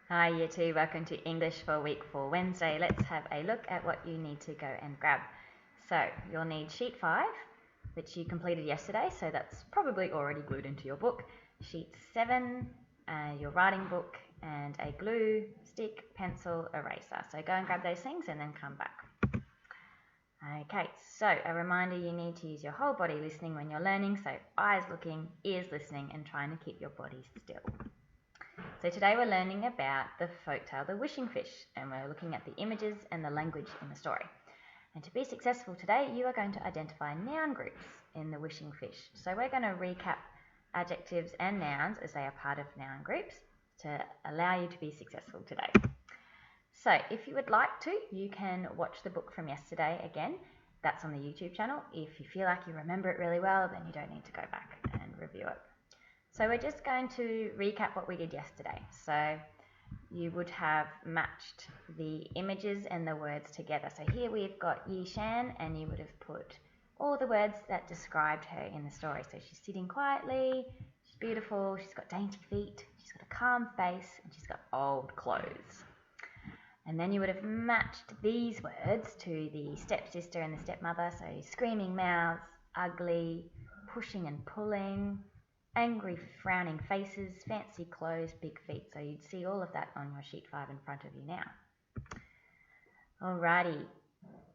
Hi Year 2, welcome to English for Week 4 Wednesday. Let's have a look at what you need to go and grab. So you'll need sheet 5, which you completed yesterday, so that's probably already glued into your book. Sheet 7, your writing book, and a glue, stick, pencil, eraser. So go and grab those things and then come back. Okay, so a reminder, you need to use your whole body listening when you're learning, so eyes looking, ears listening, and trying to keep your body still. So today we're learning about the folktale The Wishing Fish, and we're looking at the images and the language in the story. And to be successful today, you are going to identify noun groups in The Wishing Fish. So we're going to recap adjectives and nouns as they are part of noun groups to allow you to be successful today. So if you would like to, you can watch the book from yesterday again. That's on the YouTube channel. If you feel like you remember it really well, then you don't need to go back and review it. So we're just going to recap what we did yesterday. So you would have matched the images and the words together. So here we've got Yi Shan, and you would have put all the words that described her in the story. So she's sitting quietly, she's beautiful, she's got dainty feet, she's got a calm face, and she's got old clothes. And then you would have matched these words to the stepsister and the stepmother. So screaming mouths, ugly, pushing and pulling, angry, frowning faces, fancy clothes, big feet. So you'd see all of that on your sheet 5 in front of you now. Alrighty,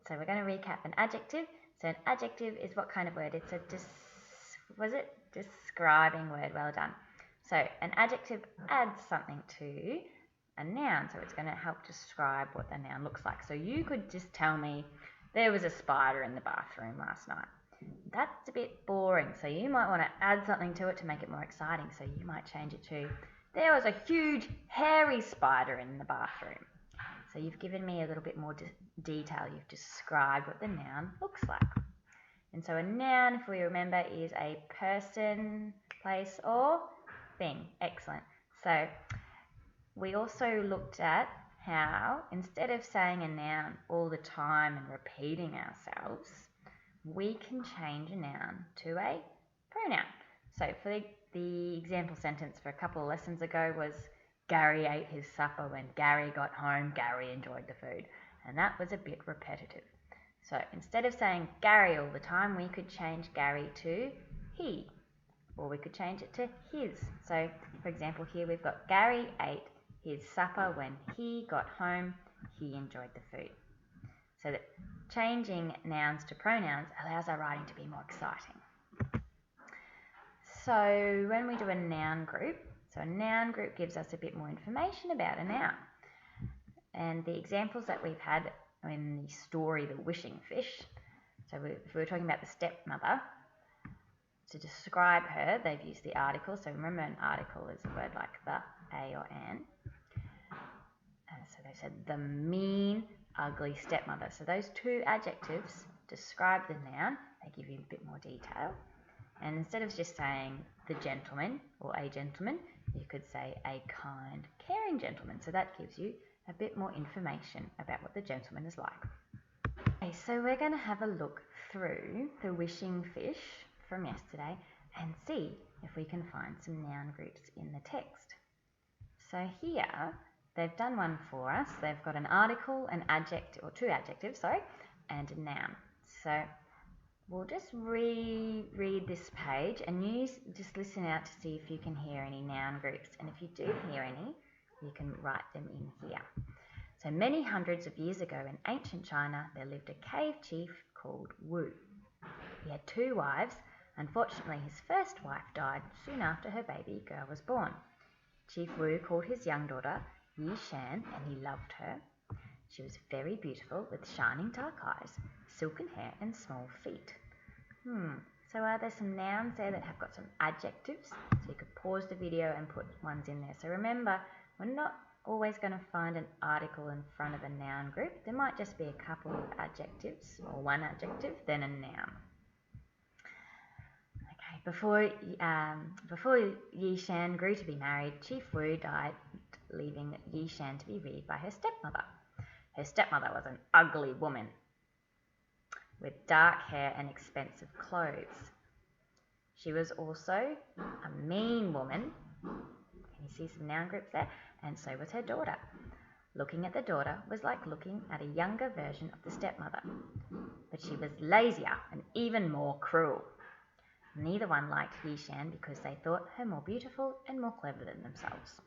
so we're going to recap an adjective. So an adjective is what kind of word? It's a describing word. Well done. So an adjective adds something to a noun, so it's going to help describe what the noun looks like. So you could just tell me there was a spider in the bathroom last night. That's a bit boring, so you might want to add something to it to make it more exciting. So you might change it to, there was a huge hairy spider in the bathroom. So you've given me a little bit more detail. You've described what the noun looks like. And so a noun, if we remember, is a person, place, or thing. Excellent. So we also looked at how, instead of saying a noun all the time and repeating ourselves, we can change a noun to a pronoun. So for the example sentence for a couple of lessons ago was, Gary ate his supper when Gary got home, Gary enjoyed the food. And that was a bit repetitive. So instead of saying Gary all the time, we could change Gary to he, or we could change it to his. So for example, here we've got Gary ate his supper when he got home, he enjoyed the food. So that changing nouns to pronouns allows our writing to be more exciting. So when we do a noun group, so a noun group gives us a bit more information about a noun. And the examples that we've had in the story, The Wishing Fish, so if we were talking about the stepmother, to describe her, they've used the article. So remember, an article is a word like the, a, or an. And so they said the mean, ugly stepmother. So those two adjectives describe the noun. They give you a bit more detail. And instead of just saying the gentleman or a gentleman, you could say a kind, caring gentleman. So that gives you a bit more information about what the gentleman is like. Okay, so we're going to have a look through The Wishing Fish from yesterday and see if we can find some noun groups in the text. So here, they've done one for us. They've got an article, an adjective, or two adjectives, and a noun. So we'll just reread this page and just listen out to see if you can hear any noun groups. And if you do hear any, you can write them in here. So many hundreds of years ago in ancient China, there lived a cave chief called Wu. He had 2 wives. Unfortunately, his first wife died soon after her baby girl was born. Chief Wu called his young daughter Yi Shan, and he loved her. She was very beautiful with shining dark eyes, silken hair, and small feet. So are there some nouns there that have got some adjectives? So you could pause the video and put ones in there. So remember, we're not always going to find an article in front of a noun group. There might just be a couple of adjectives, or one adjective, then a noun. Okay, before Yi Shan grew to be married, Chief Wu died, leaving Yi Shan to be reared by her stepmother. Her stepmother was an ugly woman with dark hair and expensive clothes. She was also a mean woman. Can you see some noun groups there? and so was her daughter. Looking at the daughter was like looking at a younger version of the stepmother, but she was lazier and even more cruel. Neither one liked Yi-Shan because they thought her more beautiful and more clever than themselves.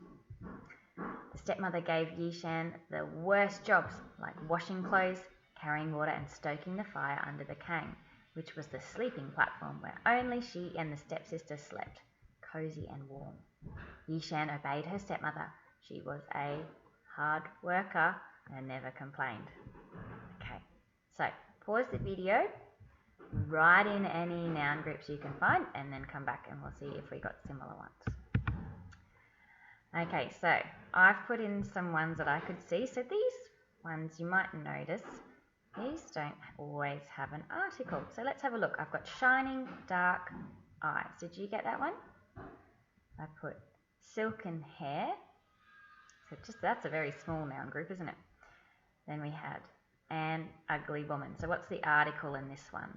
The stepmother gave Yi-Shan the worst jobs, like washing clothes, carrying water and stoking the fire under the kang, which was the sleeping platform where only she and the stepsister slept, cosy and warm. Yi-Shan obeyed her stepmother. She was a hard worker and never complained. Okay, so pause the video, write in any noun groups you can find, and then come back and we'll see if we got similar ones. Okay, so I've put in some ones that I could see. So these ones you might notice, these don't always have an article. So let's have a look. I've got shining dark eyes. Did you get that one? I put silken hair. So that's a very small noun group, isn't it? Then we had an ugly woman. So what's the article in this one?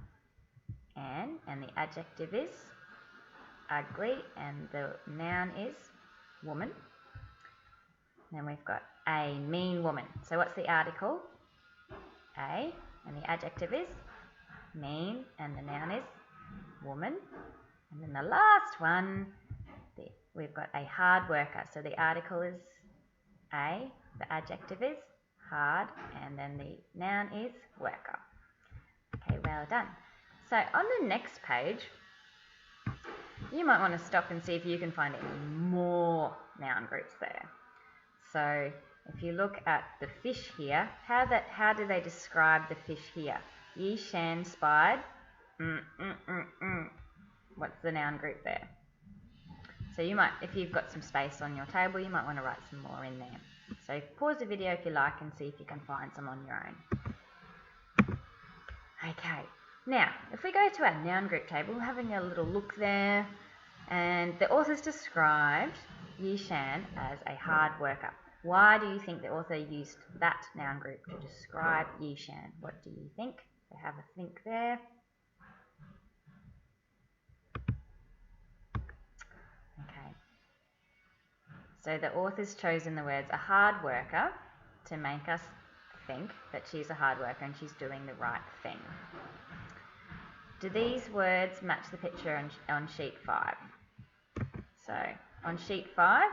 An, and the adjective is ugly, and the noun is woman. Then we've got a mean woman. So what's the article? A, and the adjective is mean, and the noun is woman. And then the last one, we've got a hard worker. So the article is a, the adjective is hard, and then the noun is worker. Okay, well done. So on the next page, you might want to stop and see if you can find any more noun groups there. So if you look at the fish here, how do they describe the fish here? Yi-Shan spied. What's the noun group there? So you might, if you've got some space on your table, you might want to write some more in there. So pause the video if you like and see if you can find some on your own. Okay, now if we go to our noun group table, having a little look there, and the authors described Yi-Shan as a hard worker. Why do you think the author used that noun group to describe Yi-Shan? What do you think? So have a think there. Okay. So the author's chosen the words a hard worker to make us think that she's a hard worker and she's doing the right thing. Do these words match the picture on sheet 5? So on sheet 5,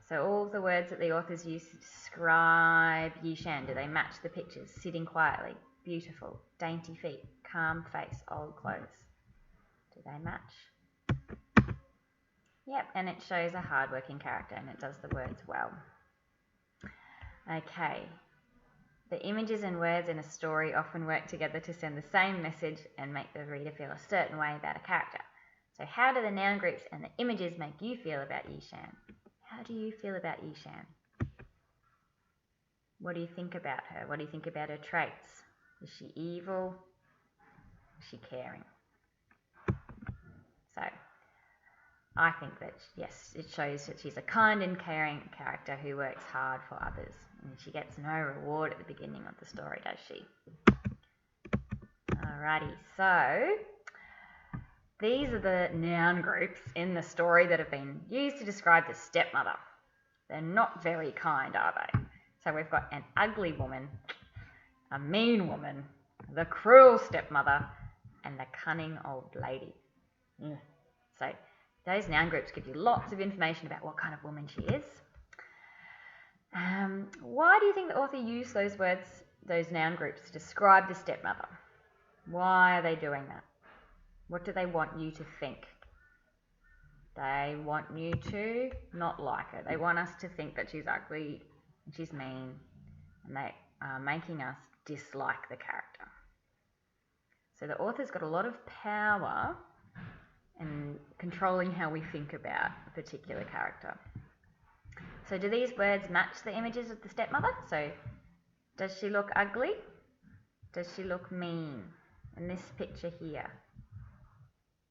so all the words that the authors used to describe Yi-Shan, do they match the pictures? Sitting quietly, beautiful, dainty feet, calm face, old clothes. Do they match? Yep, and it shows a hard-working character and it does the words well. Okay, the images and words in a story often work together to send the same message and make the reader feel a certain way about a character. So how do the noun groups and the images make you feel about Yi-Shan? How do you feel about Yi-Shan? What do you think about her? What do you think about her traits? Is she evil? Is she caring? So I think that, yes, it shows that she's a kind and caring character who works hard for others. And she gets no reward at the beginning of the story, does she? Alrighty, so these are the noun groups in the story that have been used to describe the stepmother. They're not very kind, are they? So we've got an ugly woman, a mean woman, the cruel stepmother, and the cunning old lady. So those noun groups give you lots of information about what kind of woman she is. Why do you think the author used those words, those noun groups, to describe the stepmother? Why are they doing that? What do they want you to think? They want you to not like her. They want us to think that she's ugly and she's mean, and they are making us dislike the character. So the author's got a lot of power in controlling how we think about a particular character. So do these words match the images of the stepmother? So does she look ugly? Does she look mean? In this picture here,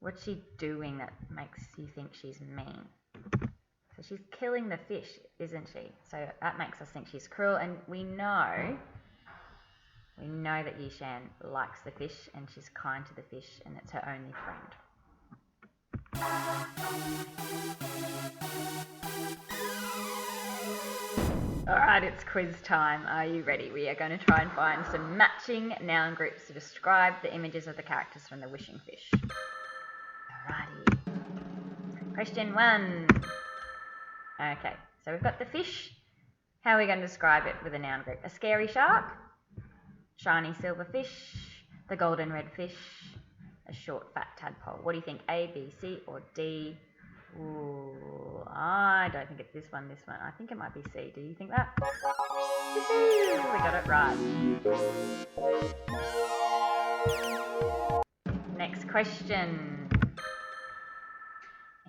what's she doing that makes you think she's mean? So she's killing the fish, isn't she? So that makes us think she's cruel, and we know that Yi-Shan likes the fish and she's kind to the fish and it's her only friend. Alright, it's quiz time. Are you ready? We are going to try and find some matching noun groups to describe the images of the characters from the wishing fish. Alrighty. Question 1. Okay, so we've got the fish. How are we going to describe it with a noun group? A scary shark, shiny silver fish, the golden red fish, a short fat tadpole. What do you think? A, B, C, or D? Ooh, I don't think it's this one. I think it might be C. Do you think that? We got it right. Next question.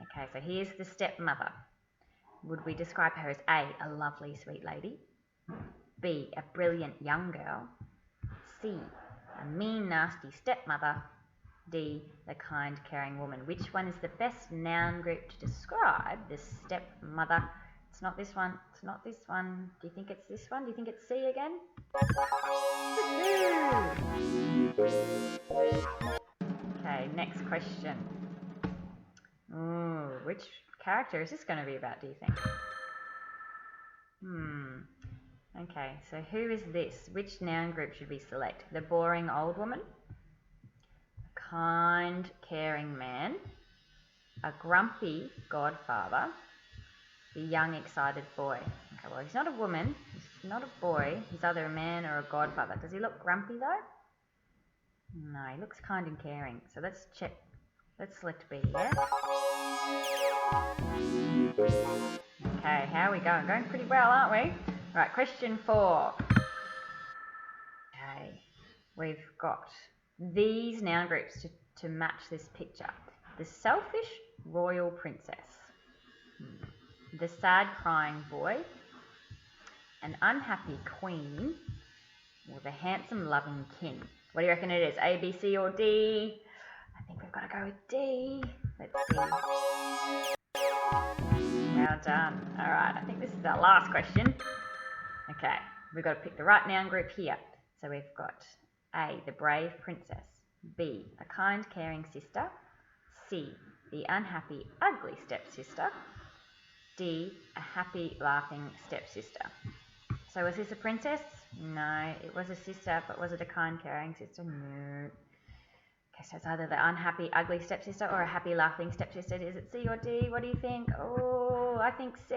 Okay, so here's the stepmother. Would we describe her as A, a lovely sweet lady, B, a brilliant young girl, C, a mean nasty stepmother, D, the kind caring woman? Which one is the best noun group to describe the stepmother? It's not this one, it's not this one. Do you think it's this one? Do you think it's C again? Okay, next question. Ooh, which character is this going to be about, do you think? Okay, so who is this? Which noun group should we select? The boring old woman, a kind, caring man, a grumpy godfather, the young, excited boy. Okay, well, he's not a woman, he's not a boy, he's either a man or a godfather. Does he look grumpy though? No, he looks kind and caring. So let's check. Let's select B, yeah? Okay, how are we going? Going pretty well, aren't we? Right, question 4. Okay, we've got these noun groups to match this picture. The selfish royal princess, the sad crying boy, an unhappy queen, or the handsome loving king. What do you reckon it is? A, B, C, or D? I think we've got to go with D. Let's see. Well done. Alright, I think this is our last question. Okay, we've got to pick the right noun group here. So we've got A, the brave princess, B, a kind, caring sister, C, the unhappy, ugly stepsister, D, a happy, laughing stepsister. So was this a princess? No, it was a sister, but was it a kind, caring sister? No. Okay, so it's either the unhappy, ugly stepsister or a happy, laughing stepsister. Is it C or D? What do you think? Oh, I think C.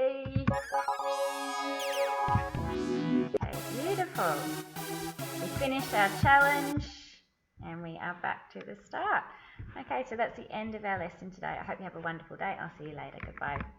Okay, beautiful. We finished our challenge and we are back to the start. Okay, so that's the end of our lesson today. I hope you have a wonderful day. I'll see you later. Goodbye.